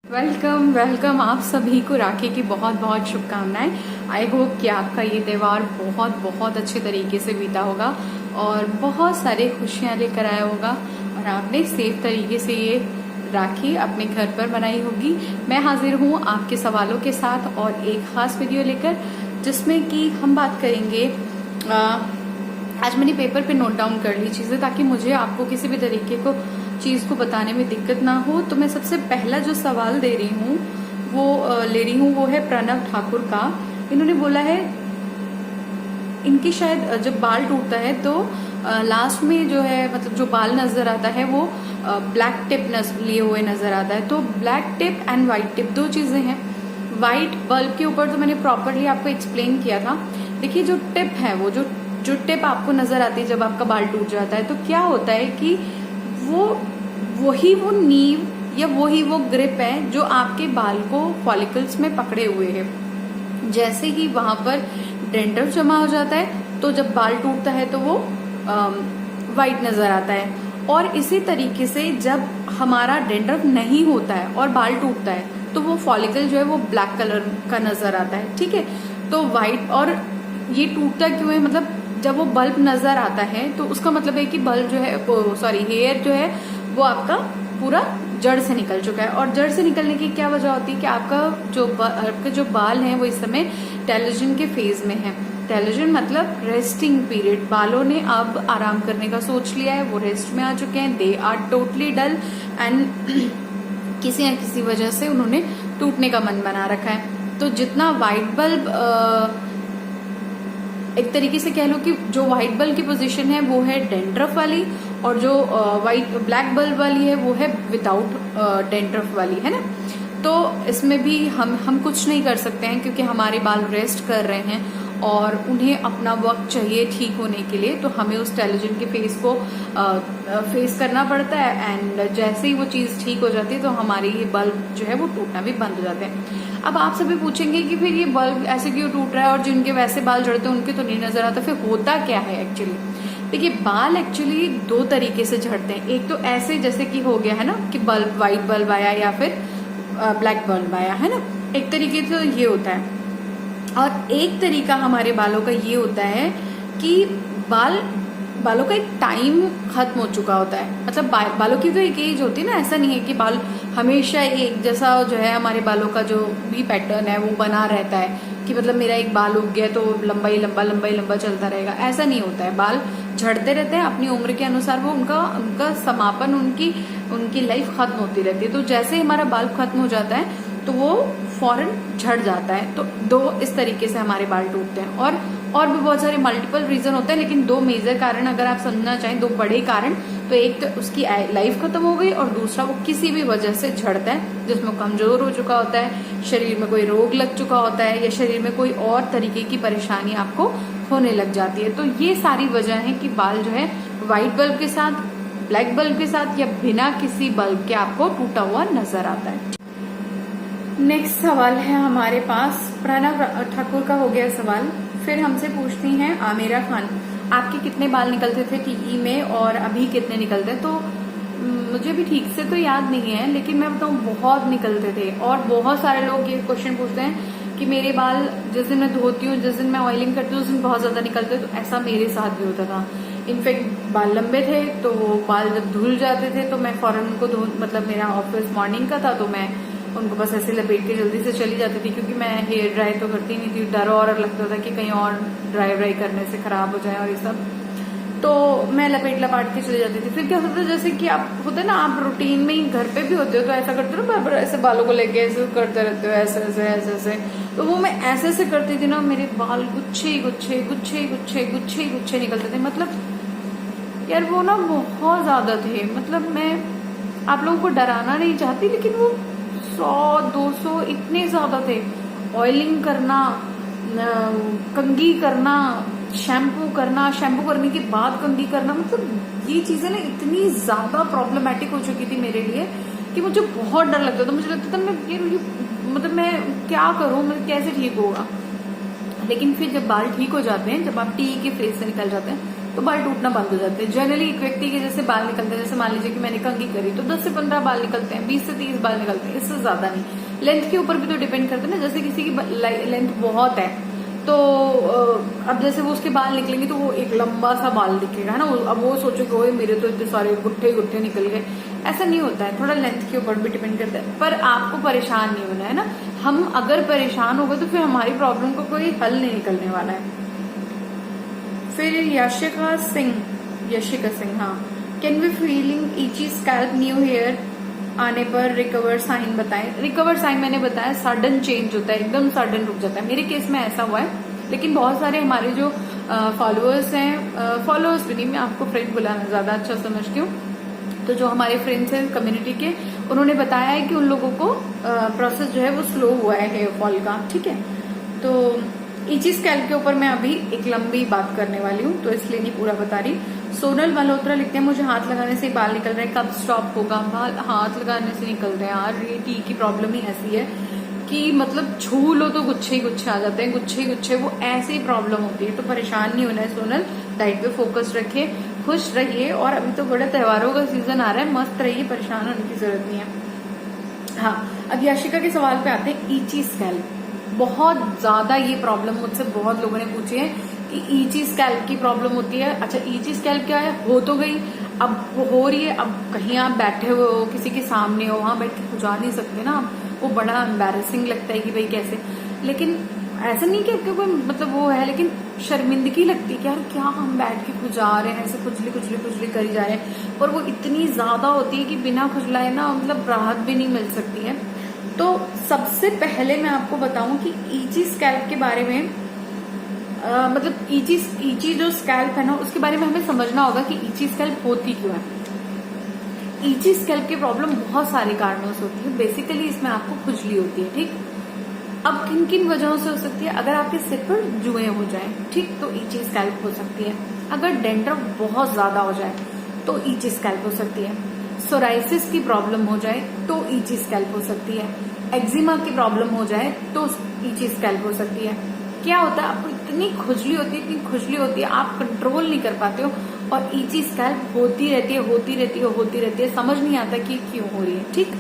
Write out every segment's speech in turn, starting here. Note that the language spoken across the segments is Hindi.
वेलकम वेलकम आप सभी को राखी की बहुत बहुत शुभकामनाएं। आई होप कि आपका ये त्यौहार बहुत बहुत अच्छे तरीके से बीता होगा और बहुत सारे खुशियां लेकर आया होगा और आपने सेफ तरीके से ये राखी अपने घर पर बनाई होगी। मैं हाजिर हूँ आपके सवालों के साथ और एक खास वीडियो लेकर, जिसमें कि हम बात करेंगे। आज मैंने पेपर पे नोट डाउन कर ली चीजें ताकि मुझे आपको किसी भी तरीके को चीज को बताने में दिक्कत ना हो। तो मैं सबसे पहला जो सवाल ले रही हूँ वो है प्रणव ठाकुर का। इन्होंने बोला है इनकी शायद जब बाल टूटता है तो लास्ट में जो है मतलब जो बाल नजर आता है वो ब्लैक टिप लिए हुए नजर आता है। तो black tip and white tip दो चीजें हैं। व्हाइट बल्ब के ऊपर तो मैंने प्रॉपरली आपको एक्सप्लेन किया था। देखिए जो टिप है वो जो टिप आपको नजर आती है जब आपका बाल टूट जाता है, तो क्या होता है कि वो नींव या वो ग्रिप है जो आपके बाल को फॉलिकल्स में पकड़े हुए है। जैसे ही वहां पर डेंड्रफ जमा हो जाता है तो जब बाल टूटता है तो वो वाइट नजर आता है। और इसी तरीके से जब हमारा डेंड्रफ नहीं होता है और बाल टूटता है तो वो फॉलिकल जो है वो ब्लैक कलर का नजर आता है। ठीक है, तो वाइट और ये टूटता क्यों है, मतलब जब वो बल्ब नजर आता है तो उसका मतलब है कि बल्ब जो है हेयर जो है वो आपका पूरा जड़ से निकल चुका है। और जड़ से निकलने की क्या वजह होती है कि आपके जो बाल हैं वो इस समय टेलोजन के फेज में है। टेलोजन मतलब रेस्टिंग पीरियड। बालों ने अब आराम करने का सोच लिया है, वो रेस्ट में आ चुके हैं। They are totally dull and किसी न किसी वजह से उन्होंने टूटने का मन बना रखा है। तो जितना व्हाइट बल्ब एक तरीके से कह लो कि जो व्हाइट बल्ब की पोजीशन है वो है डेंड्रफ वाली, और जो ब्लैक बल्ब वाली है वो है विदाउट डेंड्रफ वाली, है ना। तो इसमें भी हम कुछ नहीं कर सकते हैं क्योंकि हमारे बाल रेस्ट कर रहे हैं और उन्हें अपना वक्त चाहिए ठीक होने के लिए। तो हमें उस टेलोजन के फेस को फेस करना पड़ता है एंड जैसे ही वो चीज ठीक हो जाती है तो हमारे ये बल्ब जो है वो टूटना भी बंद हो जाते हैं। अब आप सभी पूछेंगे कि फिर ये बल्ब ऐसे क्यों टूट रहा है और जिनके वैसे बाल झड़ते हैं उनके तो नहीं नजर आता, फिर होता क्या है एक्चुअली। देखिए बाल एक्चुअली दो तरीके से झड़ते हैं। एक तो ऐसे जैसे कि हो गया है ना कि बल्ब व्हाइट बल्ब आया या फिर ब्लैक बल्ब आया, है ना। एक तरीके से ये होता है और एक तरीका हमारे बालों का ये होता है कि बालों का एक टाइम खत्म हो चुका होता है। मतलब बालों की तो एक एज होती है ना, ऐसा नहीं है कि बाल हमेशा एक जैसा जो है हमारे बालों का जो भी पैटर्न है वो बना रहता है कि मतलब मेरा एक बाल उग गया तो लंबा ही लंबा चलता रहेगा, ऐसा नहीं होता है। बाल झड़ते रहते हैं अपनी उम्र के अनुसार, वो उनका समापन उनकी लाइफ खत्म होती रहती है। तो जैसे ही हमारा बाल खत्म हो जाता है तो वो फौरन झड़ जाता है। तो दो इस तरीके से हमारे बाल टूटते हैं और भी बहुत सारे मल्टीपल रीजन होते हैं, लेकिन दो मेजर कारण अगर आप समझना चाहें, दो बड़े कारण, तो एक तो उसकी लाइफ खत्म हो गई और दूसरा वो किसी भी वजह से झड़ता है जिसमें कमजोर हो चुका होता है, शरीर में कोई रोग लग चुका होता है या शरीर में कोई और तरीके की परेशानी आपको होने लग जाती है। तो ये सारी वजह है कि बाल जो है व्हाइट बल्ब के साथ, ब्लैक बल्ब के साथ या बिना किसी बल्ब के आपको टूटा हुआ नजर आता है। नेक्स्ट सवाल है हमारे पास, प्रणव ठाकुर का हो गया सवाल। फिर हमसे पूछती हैं आमिरा खान, आपके कितने बाल निकलते थे टीई में और अभी कितने निकलते हैं? तो मुझे भी ठीक से तो याद नहीं है, लेकिन मैं बताऊं बहुत निकलते थे। और बहुत सारे लोग ये क्वेश्चन पूछते हैं कि मेरे बाल जिस दिन मैं धोती हूँ, जिस दिन मैं ऑयलिंग करती हूँ, उस दिन बहुत ज्यादा निकलते। तो ऐसा मेरे साथ भी होता था। इनफेक्ट बाल लंबे थे तो बाल जब धुल जाते थे तो मैं फौरन उनको मतलब मेरा ऑफिस मॉर्निंग का था तो मैं उनको बस ऐसे लपेट के जल्दी से चली जाती थी, क्योंकि मैं हेयर ड्राई तो करती नहीं थी। डर और लगता था कि कहीं और ड्राई करने से खराब हो जाए और ये सब, तो मैं लपाट के चली जाती थी। फिर क्या होता था, जैसे कि आप होते ना, आप रूटीन में ही घर पे भी होते हो तो ऐसा करते हो ना, बराबर ऐसे बालों को लेके ऐसे करते रहते हो, ऐसे। तो वो मैं ऐसे करती थी ना, मेरे बाल गुच्छे निकलते थे। मतलब यार वो ना बहुत ज्यादा थे। मतलब मैं आप लोगों को डराना नहीं चाहती, लेकिन वो 100-200 इतने ज्यादा थे। ऑयलिंग करना, कंघी करना, शैम्पू करने के बाद कंघी करना, मतलब ये चीजें ना इतनी ज्यादा प्रॉब्लमेटिक हो चुकी थी मेरे लिए कि मुझे बहुत डर लगता था। मुझे लगता था मतलब मैं क्या करूं, मतलब कैसे ठीक होगा। लेकिन फिर जब बाल ठीक हो जाते हैं, जब आप टी के फेज से निकल जाते हैं, तो बाल टूटना बंद हो जाते हैं। जनरली एक व्यक्ति के जैसे बाल निकलते हैं, जैसे मान लीजिए कि मैंने कंघी करी तो 10 से 15 बाल निकलते हैं, 20 से 30 बाल निकलते हैं, इससे ज्यादा नहीं। लेंथ के ऊपर भी तो डिपेंड करता है ना, जैसे किसी की लेंथ बहुत है तो अब जैसे वो उसके बाल निकलेंगे तो वो एक लंबा सा बाल दिखेगा, है ना। अब वो सोचोगे ओए मेरे तो इतने सारे गुट्ठे गुट्ठे निकल गए, ऐसा नहीं होता है, थोड़ा लेंथ के ऊपर भी डिपेंड करता है। पर आपको परेशान नहीं होना है ना, हम अगर परेशान हो गए तो फिर हमारी प्रॉब्लम को कोई हल नहीं निकलने वाला है। फिर यशिका सिंह, हाँ, can be feeling itchy scalp new hair आने पर रिकवर साइन बताएं। रिकवर साइन मैंने बताया सडन चेंज होता है, एकदम सडन रुक जाता है। मेरे केस में ऐसा हुआ है, लेकिन बहुत सारे हमारे जो फॉलोअर्स हैं, फॉलोअर्स भी नहीं, मैं आपको फ्रेंड बुलाना ज्यादा अच्छा समझती हूँ, तो जो हमारे फ्रेंड्स हैं कम्युनिटी के, उन्होंने बताया है कि उन लोगों को प्रोसेस जो है वो स्लो हुआ है हेयर फॉल का, ठीक है। तो ईची स्कैल्प के ऊपर मैं अभी एक लंबी बात करने वाली हूँ, तो इसलिए नहीं पूरा बता रही। सोनल मल्होत्रा लिखते हैं मुझे हाथ लगाने से बाल निकल रहे हैं, कब स्टॉप होगा? बाल हाथ लगाने से निकल रहे हैं यार, ये टी की प्रॉब्लम ही ऐसी है कि मतलब छू लो तो गुच्छे ही गुच्छे आ जाते हैं, गुच्छे ही गुच्छे, वो ऐसी प्रॉब्लम होती है। तो परेशान नहीं होना है सोनल, डाइट पे फोकस रखिए, खुश रहिए, और अभी तो बड़े त्योहारों का सीजन आ रहा है, मस्त रहिए, परेशान होने की जरूरत नहीं है। हाँ, अब याशिका के सवाल पे आते हैं, ईची स्कैल्प। बहुत ज्यादा ये प्रॉब्लम मुझसे बहुत लोगों ने पूछी है कि ईची स्कैल्प की प्रॉब्लम होती है। अच्छा, ईची स्कैल्प क्या है? हो तो गई, अब वो हो रही है, अब कहीं आप बैठे हुए हो, किसी के सामने हो, वहां बैठ के खुजा नहीं सकते ना आप, वो बड़ा एम्बैरेसिंग लगता है कि भाई कैसे। लेकिन ऐसा नहीं कि आपके कोई मतलब वो है, लेकिन शर्मिंदगी लगती है कि यार क्या हम बैठ के खुजा रहे हैं, ऐसे खुजली खुजली खुजली करी जा रहे हैं, और वो इतनी ज्यादा होती है कि बिना खुजलाए ना मतलब राहत भी नहीं मिल सकती है। तो सबसे पहले मैं आपको बताऊं कि ईची स्कैल्प के बारे में, मतलब ईची जो स्कैल्प है ना, उसके बारे में हमें समझना होगा कि ईची स्कैल्प होती क्यों है। ईची स्कैल्प की प्रॉब्लम बहुत सारे कारणों से होती है, बेसिकली इसमें आपको खुजली होती है, ठीक। अब किन किन वजहों से हो सकती है? अगर आपके सिर पर जुएं हो जाए, ठीक, तो ईची स्कैल्प हो सकती है। अगर डेंड्रफ बहुत ज्यादा हो जाए तो ईची स्कैल्प हो सकती है। सोराइसिस की प्रॉब्लम हो जाए तो ईची स्कैल्प हो सकती है। एक्जिमा की प्रॉब्लम हो जाए तो ईची स्कैल्प हो सकती है। क्या होता है, आपको इतनी खुजली होती है, आप कंट्रोल नहीं कर पाते हो, और ईची स्कैल्प होती रहती है, समझ नहीं आता कि क्यों हो रही है, ठीक।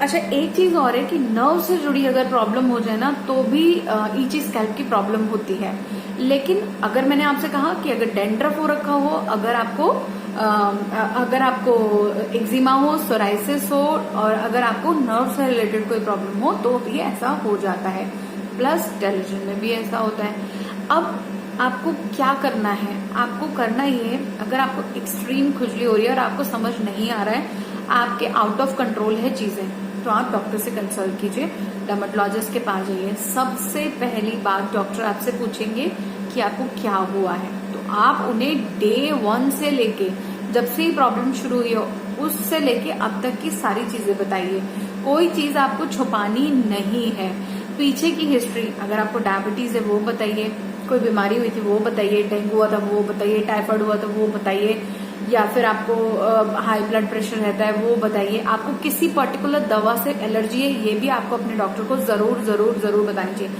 अच्छा, एक चीज और है कि नर्व से जुड़ी अगर प्रॉब्लम हो जाए ना तो भी ईची स्कैल्प की प्रॉब्लम होती है। लेकिन अगर मैंने आपसे कहा कि अगर डेंड्रफ हो रखा हो, अगर आपको एक्जिमा हो, सोराइसिस हो, और अगर आपको नर्व से रिलेटेड कोई प्रॉब्लम हो तो भी ऐसा हो जाता है। प्लस टेलीविजन में भी ऐसा होता है। अब आपको क्या करना है? आपको करना ये है, अगर आपको एक्सट्रीम खुजली हो रही है और आपको समझ नहीं आ रहा है, आपके आउट ऑफ कंट्रोल है चीजें, तो आप डॉक्टर से कंसल्ट कीजिए, डर्मेटोलॉजिस्ट के पास जाइए। सबसे पहली बात डॉक्टर आपसे पूछेंगे कि आपको क्या हुआ है, तो आप उन्हें डे 1 से लेके, जब से ही प्रॉब्लम शुरू हुई हो उससे लेके अब तक की सारी चीजें बताइए। कोई चीज आपको छुपानी नहीं है। पीछे की हिस्ट्री, अगर आपको डायबिटीज है वो बताइए, कोई बीमारी हुई थी वो बताइए, डेंगू हुआ था वो बताइए, टाइफाइड हुआ था वो बताइए, या फिर आपको हाई ब्लड प्रेशर रहता है वो बताइए, आपको किसी पर्टिकुलर दवा से एलर्जी है ये भी आपको अपने डॉक्टर को जरूर जरूर जरूर बतानी चाहिए।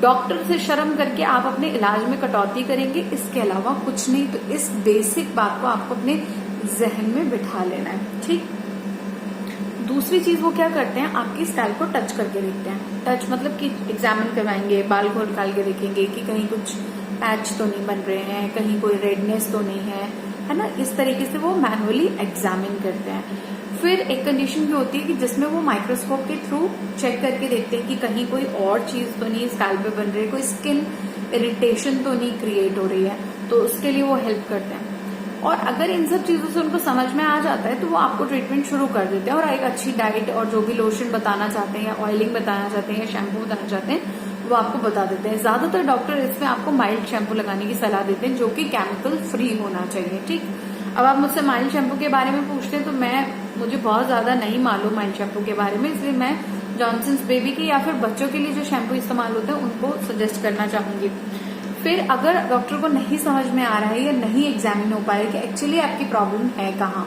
डॉक्टर से शर्म करके आप अपने इलाज में कटौती करेंगे, इसके अलावा कुछ नहीं। तो इस बेसिक बात को आपको अपने जहन में बिठा लेना है, ठीक। दूसरी चीज वो क्या करते हैं, आपकी स्कैल्प को टच करके देखते हैं। टच मतलब कि एग्जामिन करवाएंगे, बाल को निकाल के देखेंगे कि कहीं कुछ पैच तो नहीं बन रहे हैं, कहीं कोई रेडनेस तो नहीं है ना। इस तरीके से वो मैनुअली एग्जामिन करते हैं। फिर एक कंडीशन भी होती है कि जिसमें वो माइक्रोस्कोप के थ्रू चेक करके देखते हैं कि कहीं कोई और चीज तो नहीं स्कैल्प पे बन रही है, कोई स्किन इरिटेशन तो नहीं क्रिएट हो रही है, तो उसके लिए वो हेल्प करते हैं। और अगर इन सब चीजों से उनको समझ में आ जाता है तो वो आपको ट्रीटमेंट शुरू कर देते हैं, और एक अच्छी डाइट और जो भी लोशन बताना चाहते हैं या ऑयलिंग बताना चाहते हैं या शैम्पू बताना चाहते हैं वो आपको बता देते हैं। ज्यादातर डॉक्टर इसमें आपको माइल्ड शैम्पू लगाने की सलाह देते हैं जो कि केमिकल फ्री होना चाहिए, ठीक। अब आप मुझसे माइल्ड शैम्पू के बारे में पूछते हैं तो मुझे बहुत ज्यादा नहीं मालूम माइल्ड शैम्पू के बारे में, इसलिए मैं जॉनसन्स बेबी के या फिर बच्चों के लिए जो शैम्पू इस्तेमाल होता है उनको सजेस्ट करना चाहूंगी। फिर अगर डॉक्टर को नहीं समझ में आ रहा है या नहीं एग्जामिन हो पा रहा है कि एक्चुअली आपकी प्रॉब्लम है कहाँ,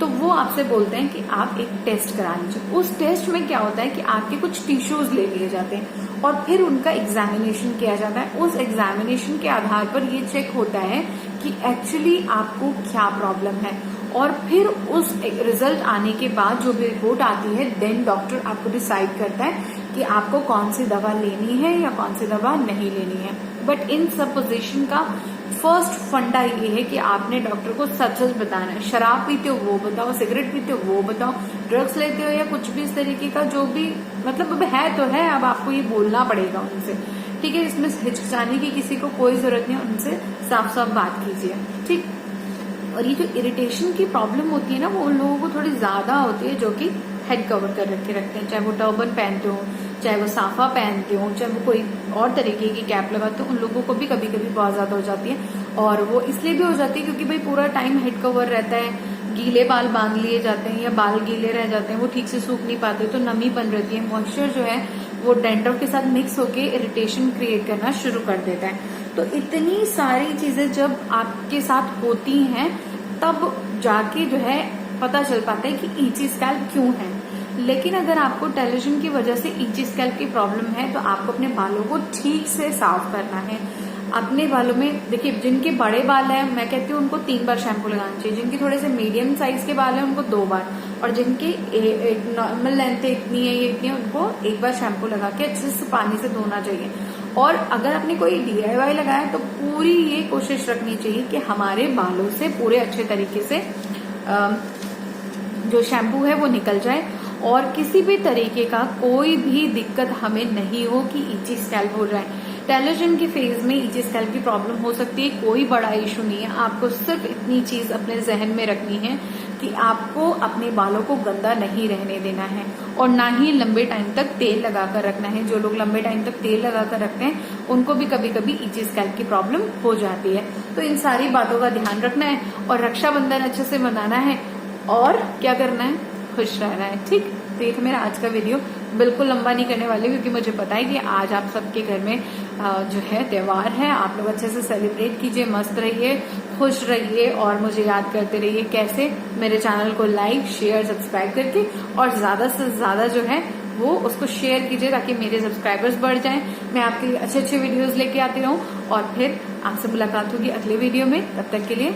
तो वो आपसे बोलते हैं कि आप एक टेस्ट करा लीजिए। उस टेस्ट में क्या होता है कि आपके कुछ टिश्यूज ले लिए जाते हैं और फिर उनका एग्जामिनेशन किया जाता है। उस एग्जामिनेशन के आधार पर ये चेक होता है कि एक्चुअली आपको क्या प्रॉब्लम है, और फिर उस रिजल्ट आने के बाद जो भी रिपोर्ट आती है, देन डॉक्टर आपको डिसाइड करता है कि आपको कौन सी दवा लेनी है या कौन सी दवा नहीं लेनी है। बट इन सब पोजिशन का फर्स्ट फंडा ये है कि आपने डॉक्टर को सच सच बताना है। शराब पीते हो वो बताओ, सिगरेट पीते हो वो बताओ, ड्रग्स लेते हो या कुछ भी इस तरीके का जो भी, मतलब अब है तो है, अब आपको ये बोलना पड़ेगा उनसे, ठीक है। इसमें हिचकिचाने की किसी को कोई जरूरत नहीं, उनसे साफ साफ बात कीजिए, ठीक। और ये जो इरिटेशन की प्रॉब्लम होती है ना, वो उन लोगों को थोड़ी ज्यादा होती है जो कि हेड कवर कर रखे रखते हैं, चाहे वो टर्बन पहनते हो, चाहे वो साफा पहनते हो, चाहे वो कोई और तरीके की कैप लगाते हो, उन लोगों को भी कभी कभी बहुत ज्यादा हो जाती है। और वो इसलिए भी हो जाती है क्योंकि भाई पूरा टाइम हेड कवर रहता है, गीले बाल बांध लिए जाते हैं या बाल गीले रह जाते हैं, वो ठीक से सूख नहीं पाते, तो नमी बन रहती है, मॉइस्चर जो है वो डैंड्रफ के साथ मिक्स होके इरिटेशन क्रिएट करना शुरू कर देता है। तो इतनी सारी चीजें जब आपके साथ होती हैं तब जाके जो है पता चल पाता है कि ईची स्कैल्प क्यों है। लेकिन अगर आपको टेलोजन की वजह से ईची स्कैल्प की प्रॉब्लम है तो आपको अपने बालों को ठीक से साफ करना है। अपने बालों में देखिए, जिनके बड़े बाल हैं मैं कहती हूँ उनको 3 बार शैम्पू लगाना चाहिए, जिनके थोड़े से मीडियम साइज के बाल हैं उनको 2 बार, और जिनकी नॉर्मल लेंथ इतनी है, ये इतनी है, उनको 1 बार शैम्पू लगा के अच्छे से पानी से धोना चाहिए। और अगर आपने कोई DIY लगाया तो पूरी ये कोशिश रखनी चाहिए कि हमारे बालों से पूरे अच्छे तरीके से जो शैम्पू है वो निकल जाए और किसी भी तरीके का कोई भी दिक्कत हमें नहीं हो कि ईची स्कैल्प हो जाए। टेलोजन के फेज में ईची स्कैल्प की प्रॉब्लम हो सकती है, कोई बड़ा इशू नहीं है। आपको सिर्फ इतनी चीज अपने जहन में रखनी है कि आपको अपने बालों को गंदा नहीं रहने देना है और ना ही लंबे टाइम तक तेल लगाकर रखना है। जो लोग लंबे टाइम तक तेल लगाकर रखते हैं उनको भी कभी कभी ईची स्कैल्प की प्रॉब्लम हो जाती है। तो इन सारी बातों का ध्यान रखना है और रक्षाबंधन अच्छे से मनाना है और क्या करना है, खुश रहना है, ठीक। तो ये था मेरा आज का वीडियो, बिल्कुल लंबा नहीं करने वाले क्योंकि मुझे पता है कि आज आप सबके घर में जो है त्योहार है, आप लोग अच्छे से सेलिब्रेट कीजिए, मस्त रहिए, खुश रहिए और मुझे याद करते रहिए कैसे मेरे चैनल को लाइक शेयर सब्सक्राइब करके और ज्यादा से ज्यादा जो है वो उसको शेयर कीजिए ताकि मेरे सब्सक्राइबर्स बढ़ जाएं, मैं आपके लिए अच्छे अच्छे वीडियोस लेके आती रहूं। और फिर आपसे मुलाकात होगी अगले वीडियो में, तब तक के लिए